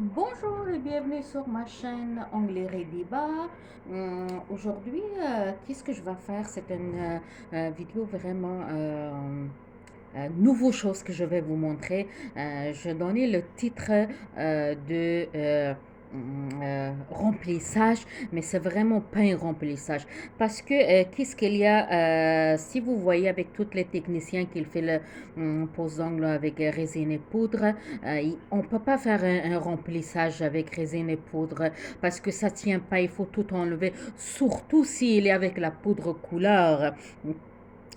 Bonjour et bienvenue sur ma chaîne Anglais Rediba. Aujourd'hui, qu'est-ce que je vais faire? C'est une vidéo vraiment nouveau chose que je vais vous montrer. Je donnais le titre de remplissage, mais c'est vraiment pas un remplissage. Parce que qu'est-ce qu'il y a, si vous voyez avec tous les techniciens qui font le pose ongles avec résine et poudre, on peut pas faire un remplissage avec résine et poudre parce que ça tient pas, il faut tout enlever, surtout s'il est avec la poudre couleur.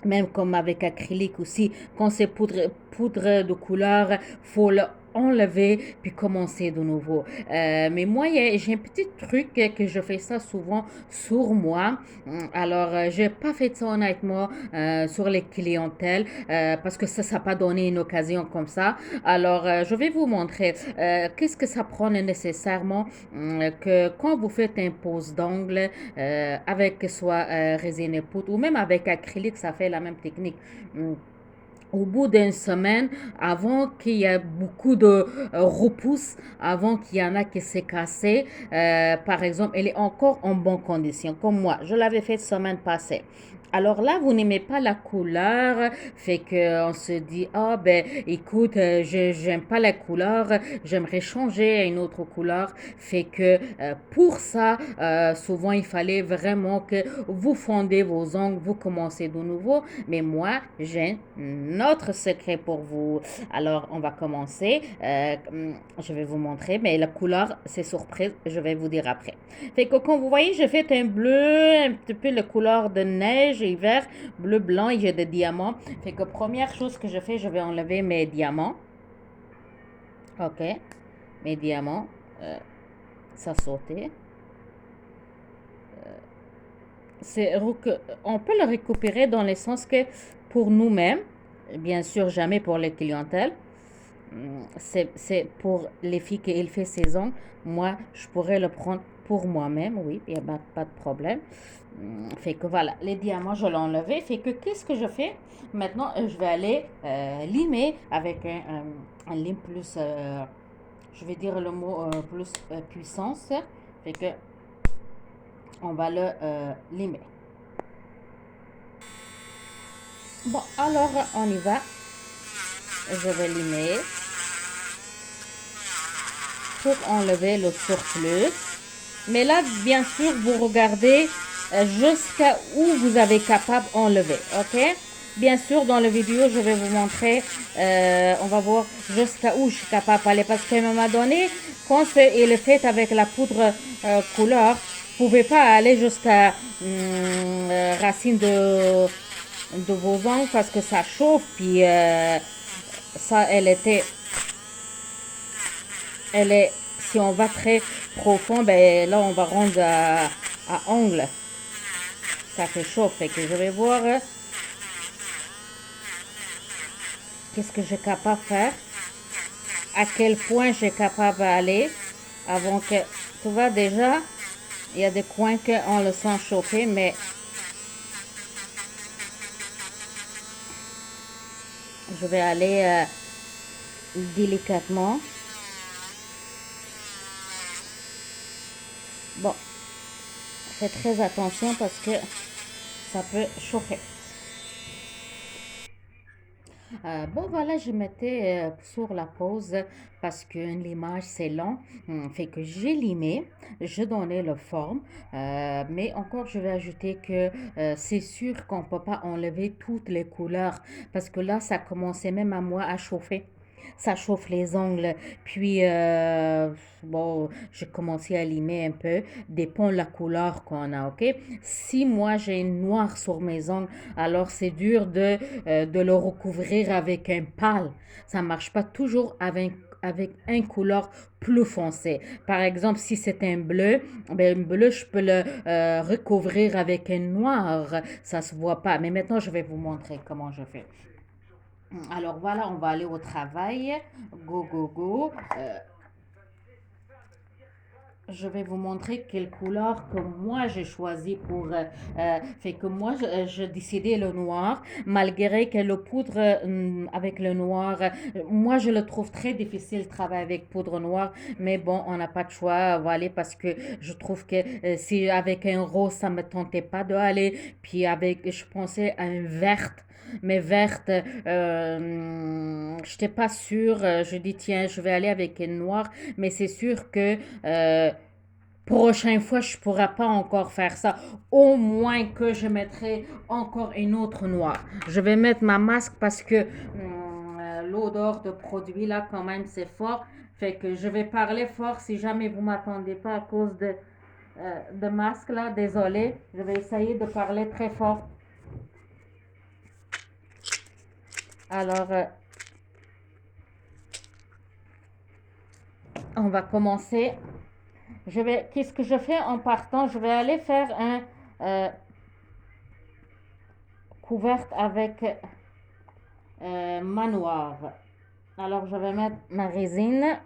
Même comme avec acrylique aussi, quand c'est poudre de couleur, faut enlever puis commencer de nouveau. Mais moi, j'ai un petit truc que je fais ça souvent sur moi. Alors, j'ai pas fait ça honnêtement sur les clientèles parce que ça n'a pas donné une occasion comme ça. Alors, je vais vous montrer qu'est-ce que ça prend nécessairement que quand vous faites un pose d'ongle avec soit résine et poudre ou même avec acrylique, ça fait la même technique. Mm. Au bout d'une semaine, avant qu'il y ait beaucoup de repousse, avant qu'il y en a qui s'est cassé, par exemple, elle est encore en bonne condition, comme moi. Je l'avais fait semaine passée. Alors là, vous n'aimez pas la couleur, fait que on se dit, ah ben, écoute, j'aime pas la couleur, j'aimerais changer à une autre couleur, fait que pour ça, souvent il fallait vraiment que vous fondez vos ongles, vous commencez de nouveau. Mais moi, j'ai un autre secret pour vous. Alors, on va commencer. Je vais vous montrer, mais la couleur, c'est surprise. Je vais vous dire après. Fait que comme vous voyez, j'ai fait un bleu, un petit peu la couleur de neige et vert, bleu, blanc et j'ai des diamants. Fait que première chose que je fais, je vais enlever mes diamants. Ok, mes diamants. Euh, ça sauter. On peut le récupérer dans le sens que pour nous-mêmes, bien sûr jamais pour les clientèles, c'est pour les filles qui fait saison. Moi, je pourrais le prendre pour moi-même, oui, il n'y a pas de problème. Fait que voilà, les diamants, je l'ai enlevé. Fait que qu'est-ce que je fais? Maintenant, je vais aller limer avec un lime plus, je vais dire le mot plus puissance. Fait que on va le limer. Bon, alors on y va. Je vais limer pour enlever le surplus. Mais là, bien sûr, vous regardez jusqu'à où vous avez capable d'enlever, ok? Bien sûr, dans la vidéo, je vais vous montrer, on va voir jusqu'à où je suis capable d'aller. Parce qu'à un moment donné, quand il est fait avec la poudre couleur, vous ne pouvez pas aller jusqu'à racine de vos ongles parce que ça chauffe. Puis ça, elle est, si on va très profond, ben là, on va rendre à ongles. Ça fait chaud, fait que je vais voir qu'est-ce que j'ai capable de faire, à quel point j'ai capable d'aller avant que, tu vois déjà, il y a des coins qu'on le sent chauffer, mais je vais aller délicatement. Bon, faites très attention parce que ça peut chauffer. Bon, voilà, je mettais sur la pause parce que l'image c'est long. Fait que j'ai limé, je donnais la forme. Mais encore, je vais ajouter que c'est sûr qu'on ne peut pas enlever toutes les couleurs parce que là, ça commençait même à moi à chauffer. Ça chauffe les ongles. Puis, bon, j'ai commencé à limer un peu. Dépend de la couleur qu'on a, ok? Si moi j'ai noir sur mes ongles, alors c'est dur de le recouvrir avec un pâle. Ça marche pas toujours avec un couleur plus foncé. Par exemple, si c'est un bleu, ben un bleu, je peux le recouvrir avec un noir. Ça se voit pas. Mais maintenant, je vais vous montrer comment je fais. Alors voilà, on va aller au travail. Go, go, go. je vais vous montrer quelle couleur que moi j'ai choisi pour fait que moi je décidais le noir malgré que le poudre avec le noir moi je le trouve très difficile de travailler avec poudre noire mais bon on n'a pas de choix voilà parce que je trouve que si avec un rose ça me tentait pas de aller puis avec je pensais à un vert mais verte, je n'étais pas sûre. Je dis tiens, je vais aller avec une noire, mais c'est sûr que prochaine fois, je ne pourrai pas encore faire ça. Au moins que je mettrai encore une autre noire. Je vais mettre ma masque parce que l'odeur de produit là, quand même, c'est fort. Fait que je vais parler fort si jamais vous m'attendez pas à cause de masque là. Désolé. Je vais essayer de parler très fort. Alors, on va commencer. Qu'est-ce que je fais en partant? Je vais aller faire un euh, couverte avec manoir. Alors, je vais mettre ma résine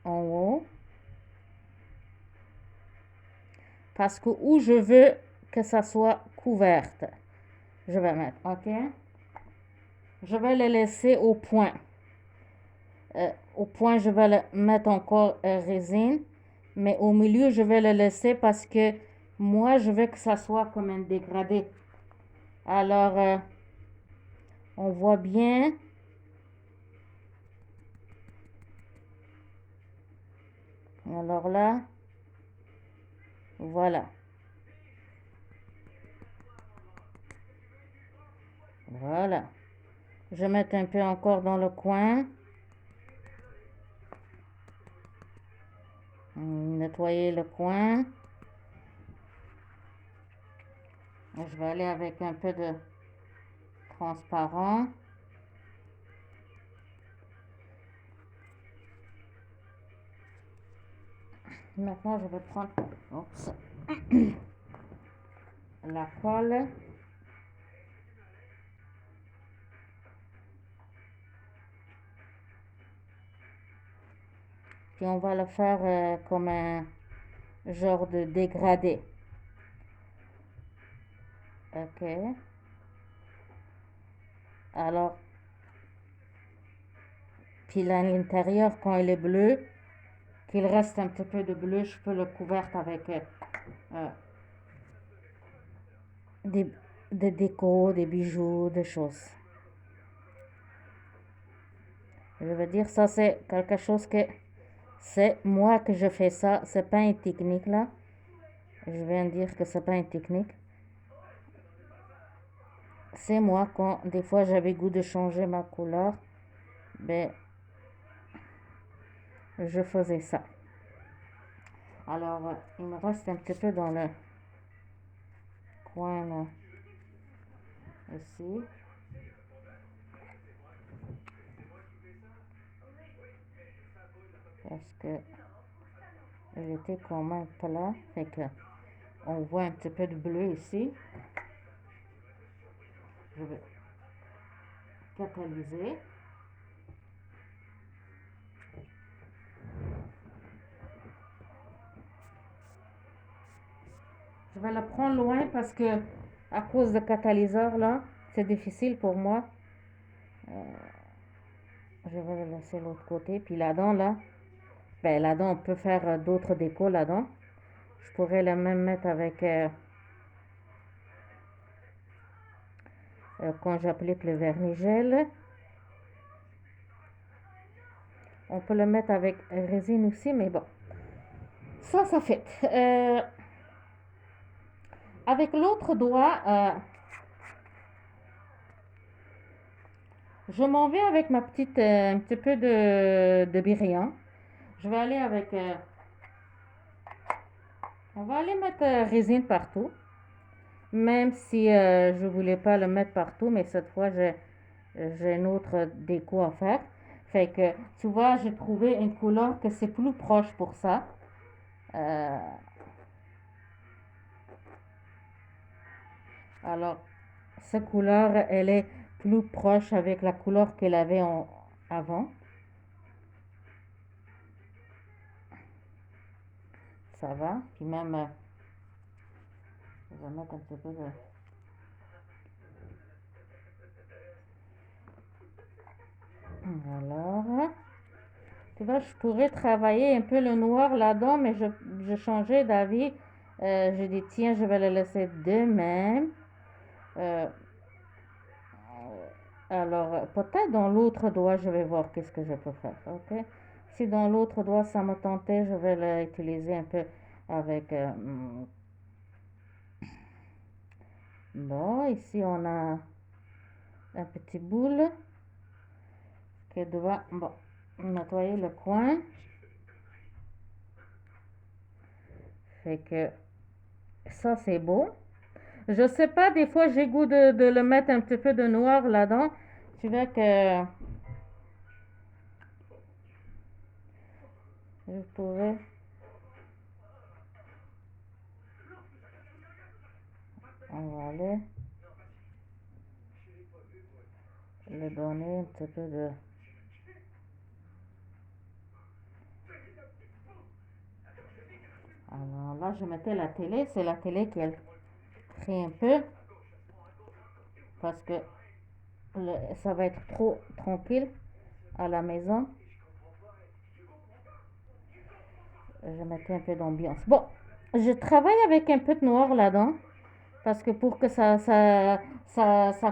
en haut parce que où je veux que ça soit couverte, je vais mettre, ok? Je vais le laisser au point. Au point, je vais le mettre encore résine, mais au milieu, je vais le laisser parce que moi, je veux que ça soit comme un dégradé. Alors, on voit bien. Alors là, voilà. Voilà. Je mets un peu encore dans le coin. Nettoyer le coin. Je vais aller avec un peu de transparent. Maintenant, je vais prendre oups, la colle. Puis on va le faire comme un genre de dégradé. Ok. Alors, puis là, à l'intérieur, quand il est bleu, qu'il reste un petit peu de bleu, je peux le couvrir avec euh, des, des décos, des bijoux, des choses. Je veux dire, ça c'est quelque chose que c'est moi que je fais ça. C'est pas une technique là. Je viens de dire que c'est pas une technique. C'est moi quand des fois j'avais goût de changer ma couleur, ben je faisais ça. Alors il me reste un petit peu dans le coin là, ici. Parce que il était quand même plat. Fait que on voit un petit peu de bleu ici. Je vais catalyser. Je vais la prendre loin parce que à cause de catalyseur là, c'est difficile pour moi. Je vais le laisser de l'autre côté. Puis là-dedans là, ben là-dedans on peut faire d'autres décos là-dedans. Je pourrais le même mettre avec quand j'applique le vernis gel. On peut le mettre avec résine aussi, mais bon. Ça fait. Avec l'autre doigt, je m'en vais avec ma petite, un petit peu de brillant. Je vais aller avec, on va aller mettre résine partout. Même si je voulais pas le mettre partout, mais cette fois j'ai une autre déco à faire. Fait que, tu vois, j'ai trouvé une couleur que c'est plus proche pour ça. Euh, alors, cette couleur, elle est plus proche avec la couleur qu'elle avait avant. ça va. Puis même, je vais mettre un petit peu de... Alors, tu vois, je pourrais travailler un peu le noir là-dedans, mais je changeais d'avis. Je dis, tiens, je vais le laisser de même. Euh, alors, peut-être dans l'autre doigt, je vais voir qu'est-ce que je peux faire. Ok? Si dans l'autre doigt, ça me tentait, je vais l'utiliser un peu avec... bon, ici, on a un petit boule qui doit, bon, nettoyer le coin. Fait que ça, c'est beau. Je sais pas, des fois, j'ai goût de le mettre un petit peu de noir là-dedans. Tu vois que je pourrais... On va aller le donner un petit peu de... Alors là, je mettais la télé. C'est la télé qui elle crie un peu parce que ça va être trop tranquille à la maison. Je mettais un peu d'ambiance. Bon, je travaille avec un peu de noir là-dedans parce que pour que ça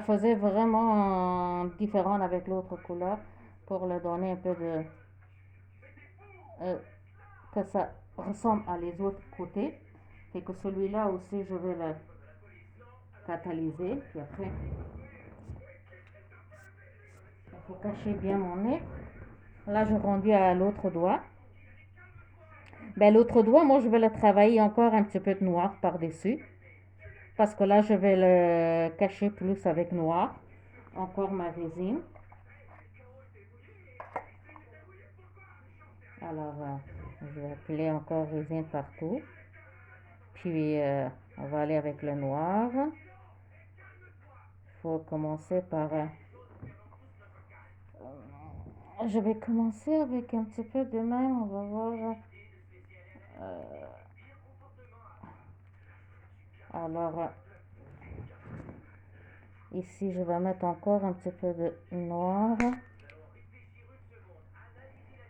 faisait vraiment différent avec l'autre couleur pour le donner un peu de... euh, que ça ressemble à les autres côtés. Et que celui-là aussi, je vais le catalyser. Puis après, il faut cacher bien mon nez. Là, je rendu à l'autre doigt. Ben, l'autre doigt, moi, je vais le travailler encore un petit peu de noir par-dessus. Parce que là, je vais le cacher plus avec noir. Encore ma résine. Alors, je vais appeler encore résine partout. Puis, on va aller avec le noir. Il faut commencer par... je vais commencer avec un petit peu de même. On va voir. euh, alors, ici, je vais mettre encore un petit peu de noir.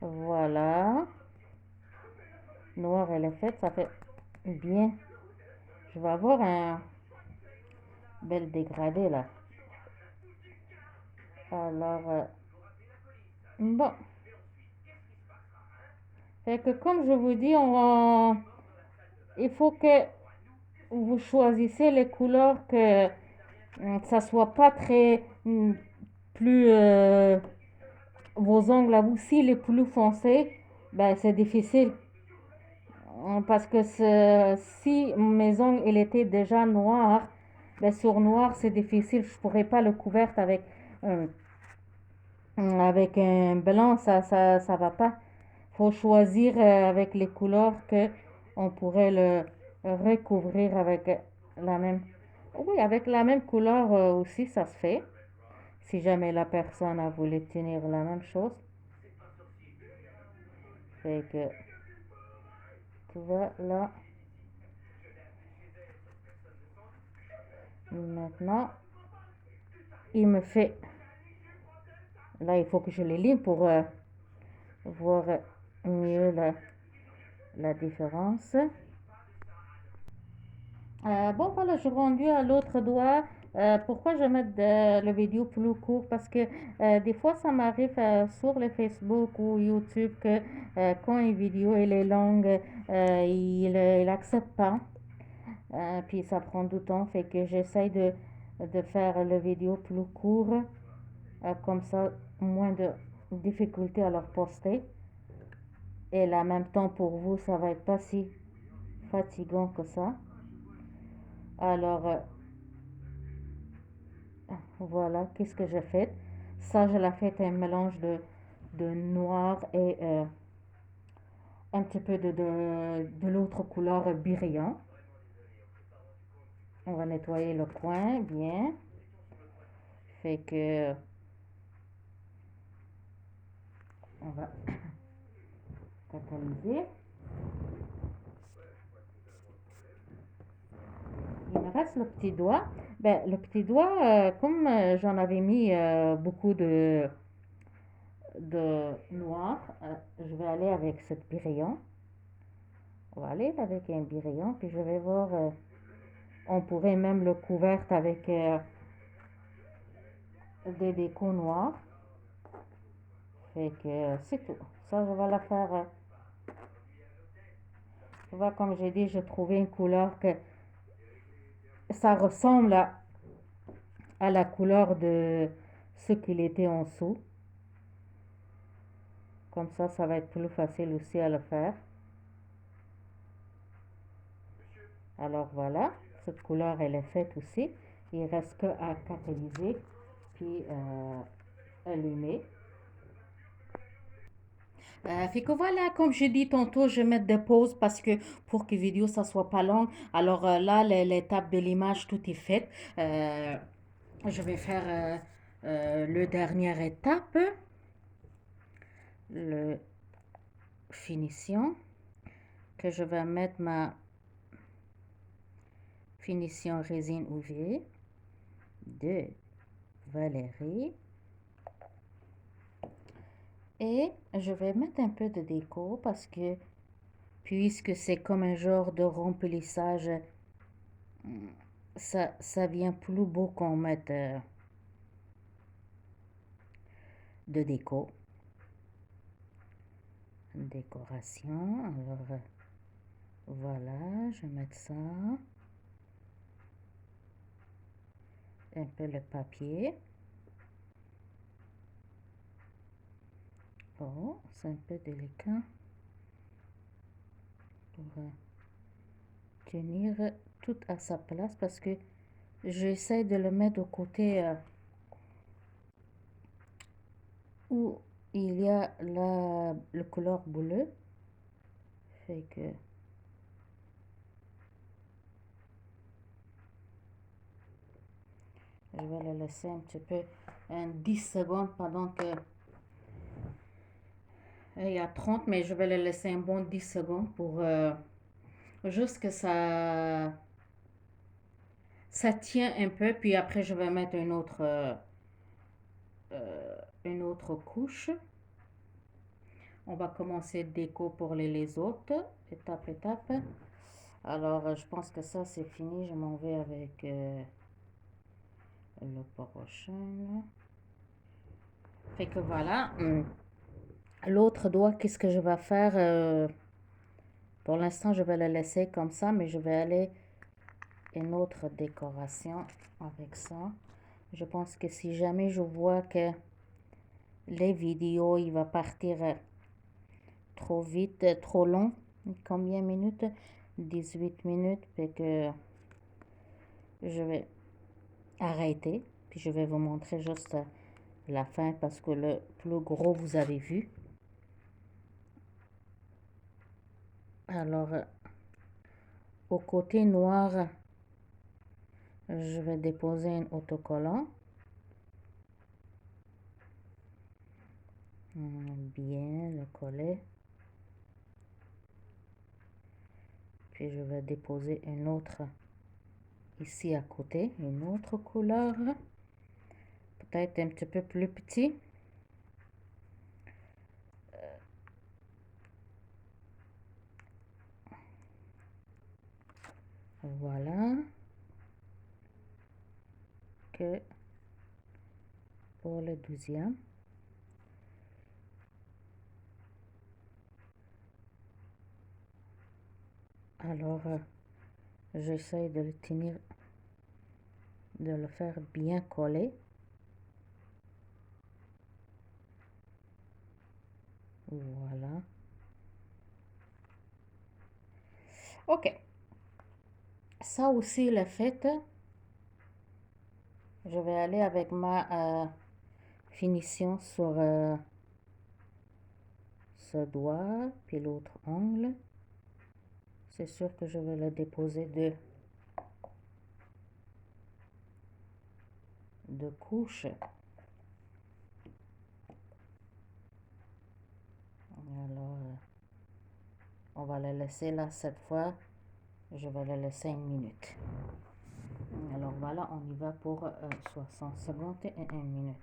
Voilà. Noir, elle est faite. Ça fait bien. Je vais avoir un bel dégradé là. Alors, bon. Fait que comme je vous dis, il faut que vous choisissez les couleurs que ça soit pas très plus vos ongles à vous. S'il est plus foncé, ben c'est difficile. Parce que si mes ongles il était déjà noirs, ben sur noir c'est difficile. Je pourrais pas le couvrir euh, avec un blanc, ça va pas. Faut choisir avec les couleurs que on pourrait le recouvrir avec la même. Oui, avec la même couleur aussi, ça se fait. Si jamais la personne a voulu tenir la même chose. Fait que, tu vois, là, maintenant, il me fait... Là, il faut que je les lime pour voir mieux la différence. Bon, voilà, je suis rendue à l'autre doigt. Pourquoi je mets le vidéo plus court? Parce que des fois, ça m'arrive sur le Facebook ou YouTube que quand une vidéo elle est longue, il accepte pas. Puis ça prend du temps, fait que j'essaye de faire le vidéo plus court, comme ça, moins de difficultés à leur poster. Et là, en même temps, pour vous, ça va être pas si fatigant que ça. Alors, voilà, qu'est-ce que j'ai fait? Ça, je l'ai fait un mélange de noir et un petit peu de l'autre couleur brillant. On va nettoyer le coin bien. Fait que on va catalyser. reste le petit doigt. Ben, le petit doigt, comme j'en avais mis beaucoup de noir, je vais aller avec cette birayon. On va aller avec un birayon, puis je vais voir. On pourrait même le couvrir avec des décos noirs. Fait que c'est tout. Ça, je vais la faire. Tu vois, comme j'ai dit, j'ai trouvé une couleur que ça ressemble à la couleur de ce qu'il était en dessous. Comme ça va être plus facile aussi à le faire. Alors voilà, cette couleur, elle est faite aussi. Il reste que à catalyser, puis allumer. Fait que voilà, comme je dis tantôt, je vais mettre des pauses parce que pour que la vidéo ça soit pas longue. Alors là, l'étape de l'image, tout est fait. Euh, je vais faire le dernière étape, le finition, que je vais mettre ma finition résine UV de Valérie. Et je vais mettre un peu de déco parce que puisque c'est comme un genre de remplissage, ça vient plus beau qu'on mette de déco. Décoration. Alors voilà, je vais mettre ça. Un peu le papier. Oh, c'est un peu délicat pour tenir tout à sa place parce que j'essaie de le mettre au côté où il y a le couleur bleu. Fait que je vais le laisser un petit peu, 10 secondes pendant que il y a 30, mais je vais le laisser un bon 10 secondes pour juste que ça tient un peu, puis après je vais mettre une autre couche. On va commencer déco pour les autres, étape, étape. Alors, je pense que ça, c'est fini. Je m'en vais avec le prochain. Fait que voilà. L'autre doigt, qu'est-ce que je vais faire? Pour l'instant, je vais le laisser comme ça, mais je vais aller une autre décoration avec ça. Je pense que si jamais je vois que les vidéos, il va partir trop vite, trop long, combien de minutes? 18 minutes, fait que je vais arrêter, puis je vais vous montrer juste la fin parce que le plus gros vous avez vu. Alors, au côté noir, je vais déposer un autocollant. Bien le coller. Puis je vais déposer un autre ici à côté, une autre couleur. Peut-être un petit peu plus petit. Voilà. Que pour le 12e. Alors, j'essaie de le tenir, de le faire bien coller. Voilà. Ok. Ça aussi, le fait, je vais aller avec ma finition sur ce doigt, puis l'autre ongle. C'est sûr que je vais le déposer de couches. Alors, on va le laisser là cette fois. Je vais le laisser 1 minute. Voilà, on y va pour 60 secondes et 1 minute.